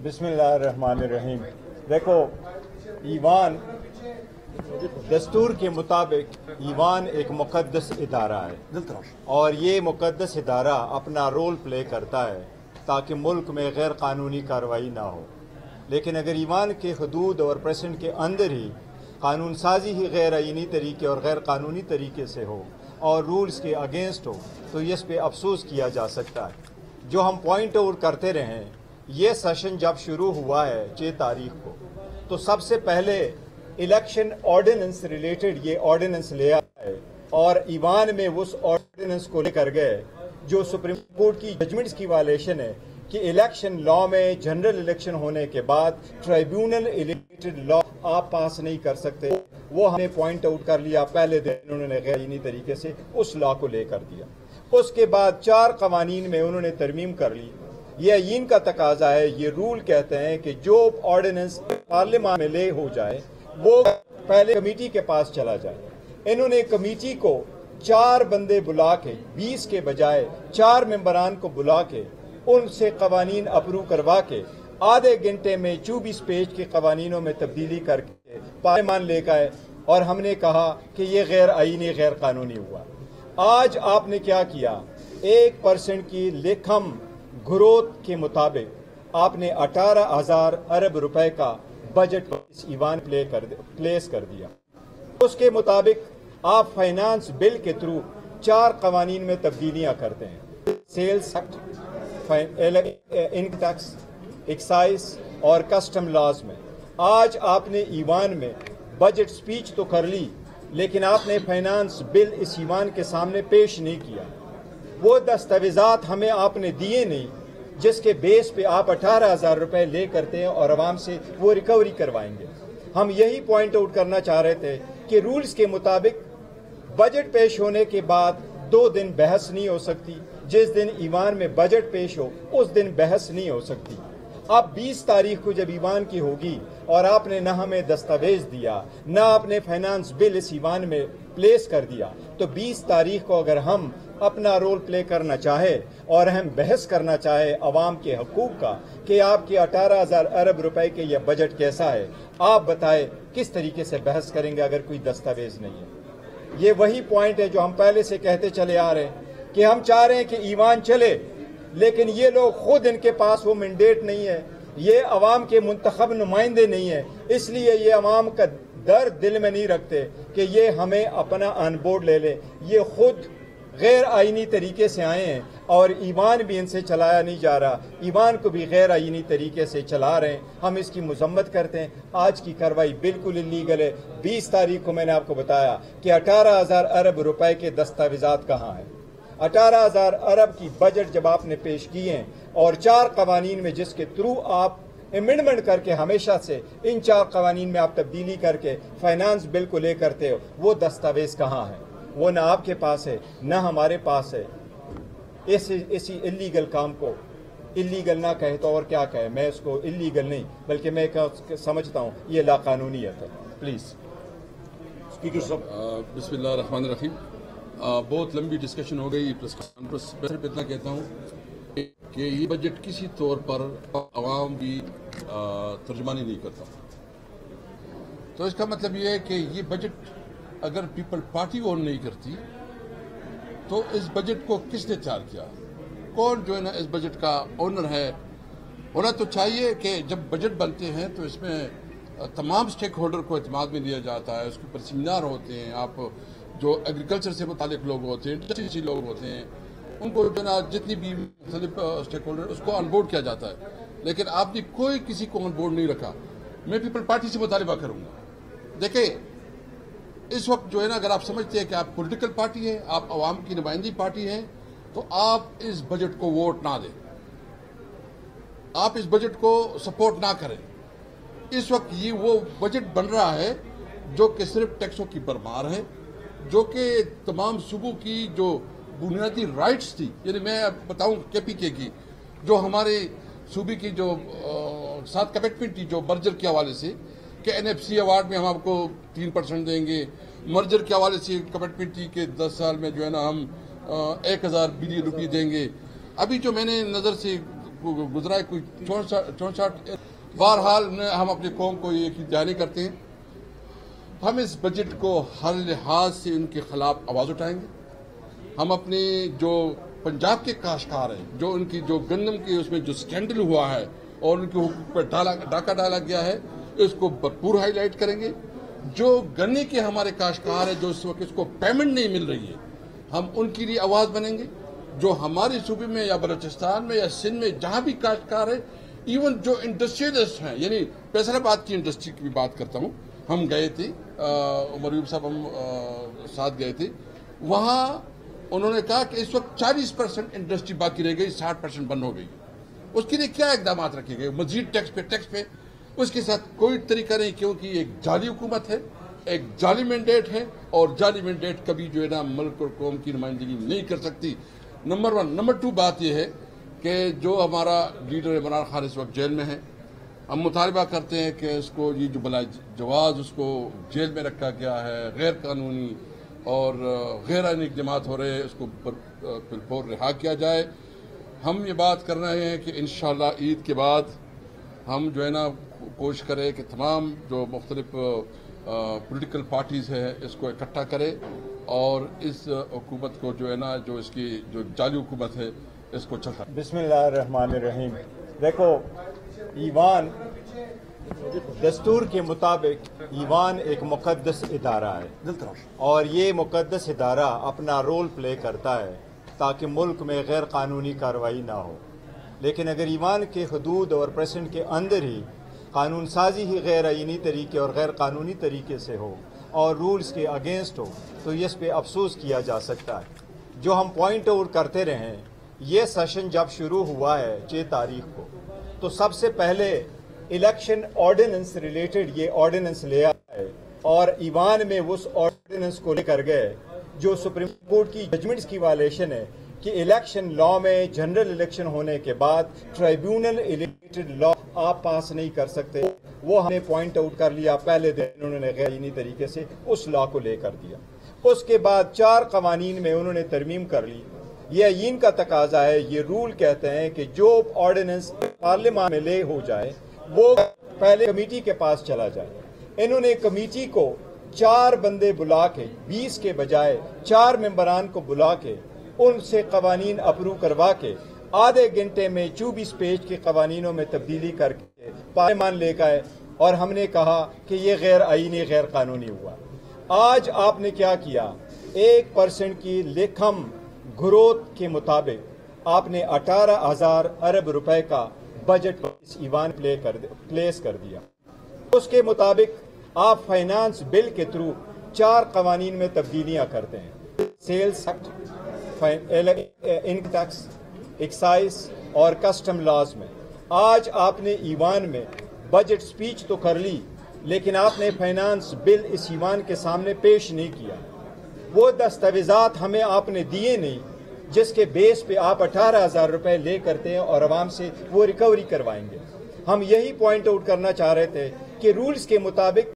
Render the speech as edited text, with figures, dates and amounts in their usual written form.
बिस्मिल्लाहिर्रहमानिर्रहीम। देखो, ईवान दस्तूर के मुताबिक ईवान एक मुक़द्दस इदारा है और ये मुक़द्दस इदारा अपना रोल प्ले करता है ताकि मुल्क में गैर कानूनी कार्रवाई ना हो। लेकिन अगर ईवान के हदूद और प्रेसिडेंट के अंदर ही कानून साजी ही गैर आईनी तरीके और गैर कानूनी तरीके से हो और रूल्स के अगेंस्ट हो तो इस पे अफसोस किया जा सकता है। जो हम पॉइंट आउट करते रहे हैं, ये सेशन जब शुरू हुआ है 6 तारीख को, तो सबसे पहले इलेक्शन ऑर्डिनेंस रिलेटेड ये ऑर्डिनेंस ले आया है और ईवान में उस ऑर्डिनेंस को लेकर गए जो सुप्रीम कोर्ट की जजमेंट्स की वायलेशन है कि इलेक्शन लॉ में जनरल इलेक्शन होने के बाद ट्राइब्यूनल रिलेटेड लॉ आप पास नहीं कर सकते। वो हमने पॉइंट आउट कर लिया, पहले दिन उन्होंने गैर तरीके से उस लॉ को लेकर दिया। उसके बाद 4 कवानीन में उन्होंने तरमीम कर ली। ये यकीन का तकाजा है, ये रूल कहते हैं कि जो ऑर्डिनेंस पार्लियामेंट में ले हो जाए वो पहले कमेटी के पास चला जाए। इन्होंने कमेटी को 4 बंदे बुला के 20 के बजाय 4 मेंबरान को बुला के उनसे कवानीन अप्रूव करवा के आधे घंटे में 24 पेज के कवानीनों में तब्दीली करके पार्लियामान ले गए और हमने कहा कि ये गैर आईनी गैर कानूनी हुआ। आज आपने क्या किया? 1% की लेखम ग्रोथ के मुताबिक आपने 18,000 अरब रुपए का बजट इस ईवान प्लेस कर दिया। उसके मुताबिक आप फाइनेंस बिल के थ्रू 4 कवानीन में तब्दीलियां करते हैं, sales act, income tax, excise और कस्टम लॉज में। आज आपने ईवान में बजट स्पीच तो कर ली, लेकिन आपने फाइनेंस बिल इस ईवान के सामने पेश नहीं किया। वो दस्तावेजात हमें आपने दिए नहीं जिसके बेस पे आप 18,000 रुपए ले करते हैं और आवाम से वो रिकवरी करवाएंगे। हम यही पॉइंट आउट करना चाह रहे थे कि रूल्स के मुताबिक बजट पेश होने के बाद 2 दिन बहस नहीं हो सकती। जिस दिन ईवान में बजट पेश हो उस दिन बहस नहीं हो सकती। अब 20 तारीख को जब ईवान की होगी और आपने न हमें दस्तावेज दिया, न आपने फाइनेंस बिल इस ईवान में प्लेस कर दिया, तो 20 तारीख को अगर हम अपना रोल प्ले करना चाहे और हम बहस करना चाहे अवाम के हकूक का कि आपके 18,000 अरब रुपए के यह बजट कैसा है, आप बताएं किस तरीके से बहस करेंगे अगर कोई दस्तावेज नहीं है। ये वही पॉइंट है जो हम पहले से कहते चले आ रहे हैं कि हम चाह रहे हैं कि ईवान चले, लेकिन ये लोग खुद, इनके पास वो मैंडेट नहीं है, ये अवाम के मुंतखब नुमाइंदे नहीं है, इसलिए ये अवाम का दर्द दिल में नहीं रखते कि ये हमें अपना ऑन बोर्ड ले ले। ये खुद गैर आईनी तरीके से आए हैं और ईवान भी इनसे चलाया नहीं जा रहा, ईवान को भी गैर आईनी तरीके से चला रहे हैं। हम इसकी मजम्मत करते हैं। आज की कार्रवाई बिल्कुल इलीगल है। 20 तारीख को मैंने आपको बताया कि 18,000 अरब रुपए के दस्तावेजात कहाँ हैं। 18,000 अरब की बजट जब आपने पेश किए हैं और 4 कवानीन में जिसके थ्रू आप अमेंडमेंट करके हमेशा से इन 4 कवानीन में आप तब्दीली करके फाइनेंस बिल को ले करते हो, वो दस्तावेज कहाँ है? वो ना आपके पास है ना हमारे पास है। इसी इलीगल काम को इलीगल ना कहे तो और क्या कहे। मैं इसको इलीगल नहीं बल्कि मैं समझता हूँ ये लाकानूनीयत है। प्लीज स्पीकर साहब। बिस्मिल्लाहिर्रहमानिर्रहीम। बहुत लंबी डिस्कशन हो गई प्रेस कॉन्फ्रेंस। मैं सिर्फ इतना कहता हूँ कि ये बजट किसी तौर पर आवाम की तर्जमानी नहीं करता। तो इसका मतलब ये है कि ये बजट अगर पीपल पार्टी ओन नहीं करती तो इस बजट को किसने तैयार किया? कौन जो है ना इस बजट का ओनर है? होना तो चाहिए कि जब बजट बनते हैं तो इसमें तमाम स्टेक होल्डर को एतमाद में लिया जाता है, उसके ऊपर सेमिनार होते हैं, आप जो एग्रीकल्चर से मुतालिक लोग होते हैं, इंडस्ट्री लोग होते हैं, उनको जो ना जितनी भी स्टेक होल्डर उसको ऑन बोर्ड किया जाता है। लेकिन आपने कोई किसी को ऑन बोर्ड नहीं रखा। मैं पीपल पार्टी से मुतालिबा करूंगा। देखिए, इस वक्त जो है ना, अगर आप समझते हैं कि आप पॉलिटिकल पार्टी है, आप आवाम की नुमाइंदी पार्टी है, तो आप इस बजट को वोट ना दें, आप इस बजट को सपोर्ट ना करें। इस वक्त ये वो बजट बन रहा है जो कि सिर्फ टैक्सों की भरमार है, जो कि तमाम सूबों की जो बुनियादी राइट्स थी, यानी मैं बताऊं KPK की जो हमारे सूबे की जो साथ कमिटमेंट थी जो मर्जर के हवाले से कि NFC अवार्ड में हम आपको 3% देंगे, मर्जर के हवाले से कमिटमेंट थी कि 10 साल में जो है ना हम 1,000 बिलियन रुपये देंगे। अभी जो मैंने नज़र से गुजरा है, कोई 64। बहरहाल हम अपनी कौम को ये जारी करते हैं, हम इस बजट को हर लिहाज से उनके खिलाफ आवाज़ उठाएंगे। हम अपनी जो पंजाब के काश्तकार हैं, जो उनकी जो गंदम की उसमें जो स्कैंडल हुआ है और उनके हुकूक पर डाका डाला गया है, इसको भरपूर हाईलाइट करेंगे। जो गन्ने के हमारे काश्तकार हैं, जो इस वक्त इसको पेमेंट नहीं मिल रही है, हम उनके लिए आवाज़ बनेंगे। जो हमारे सूबे में या बलूचिस्तान में या सिंध में जहाँ भी काश्तकार है, इवन जो इंडस्ट्रियलिस्ट हैं, यानी फैसलाबाद की इंडस्ट्री की भी बात करता हूँ, हम गए थे, उमर अयूब साहब हम साथ गए थे, वहाँ उन्होंने कहा कि इस वक्त 40% इंडस्ट्री बाकी रह गई, 60% बंद हो गई। उसके लिए क्या इकदाम रखे गए? मजीद टैक्स पे उसके साथ कोई तरीका नहीं, क्योंकि एक जाली हुकूमत है, एक जाली मैंडेट है, और जाली मैंडेट कभी जो है ना मुल्क और कौम की नुमाइंदगी नहीं कर सकती। नंबर 1। नंबर 2 बात यह है कि जो हमारा लीडर इमरान खान इस वक्त जेल में है, हम मुतालबा करते हैं कि इसको ये जो बला जवाज उसको जेल में रखा गया है, गैर कानूनी और गैर आईनी इक़दामात हो रहे हैं, इसको फिलफौर रिहा किया जाए। हम ये बात कर रहे हैं कि इंशाअल्लाह ईद के बाद हम जो है ना कोशिश करें कि तमाम जो मुख्तलिफ पॉलिटिकल पार्टीज़ हैं इसको इकट्ठा करें और इस हुकूमत को जो है ना, जो इसकी जो जाली हुकूमत है, इसको चलता। बिस्मिल्लाहिर्रहमानिर्रहीम। देखो, ईवान दस्तूर के मुताबिक ईवान एक मुकद्दस इदारा है और ये मुकद्दस इदारा अपना रोल प्ले करता है ताकि मुल्क में गैर कानूनी कार्रवाई ना हो। लेकिन अगर ईवान के हदूद और प्रेसिडेंट के अंदर ही कानून साजी ही गैर आईनी तरीके और गैर कानूनी तरीके से हो और रूल्स के अगेंस्ट हो, तो इस पे अफसोस किया जा सकता है। जो हम पॉइंट आउट करते रहे, ये सेशन जब शुरू हुआ है 6 तारीख को, तो सबसे पहले इलेक्शन ऑर्डिनेंस रिलेटेड ये ऑर्डिनेंस ले आए और ईवान में उस ऑर्डिनेंस को लेकर गए जो सुप्रीम कोर्ट की जजमेंट्स की वायलेशन है कि इलेक्शन लॉ में जनरल इलेक्शन होने के बाद ट्राइब्यूनल रिलेटेड लॉ आप पास नहीं कर सकते। वो हमने पॉइंट आउट कर लिया, पहले दिन उन्होंने गैर तरीके से उस लॉ को लेकर दिया। उसके बाद 4 कवानीन में उन्होंने तरमीम कर ली। ये यकीन का तकाजा है, ये रूल कहते हैं कि जो ऑर्डिनेंस पार्लियामेंट में ले हो जाए वो पहले कमेटी के पास चला जाए। इन्होंने कमेटी को 4 बंदे बुला के 20 के बजाय 4 मेंबरान को बुला के उनसे कवानीन अप्रूव करवा के आधे घंटे में 24 पेज के कवानीनों में तब्दीली करके पार्लियामान ले गए और हमने कहा कि ये गैर आईनी गैर कानूनी हुआ। आज आपने क्या किया? 1% की लेखम ग्रोथ के मुताबिक आपने 18,000 अरब रुपए का बजट इस ईवान प्लेस कर दिया। उसके मुताबिक आप फाइनेंस बिल के थ्रू 4 कवानीन में तब्दीलियां करते हैं, sales act, income tax, excise और कस्टम लॉज में। आज आपने ईवान में बजट स्पीच तो कर ली, लेकिन आपने फाइनेंस बिल इस ईवान के सामने पेश नहीं किया। वो दस्तावेजात हमें आपने दिए नहीं जिसके बेस पे आप 18,000 रुपए ले करते हैं और आवाम से वो रिकवरी करवाएंगे। हम यही पॉइंट आउट करना चाह रहे थे कि रूल्स के मुताबिक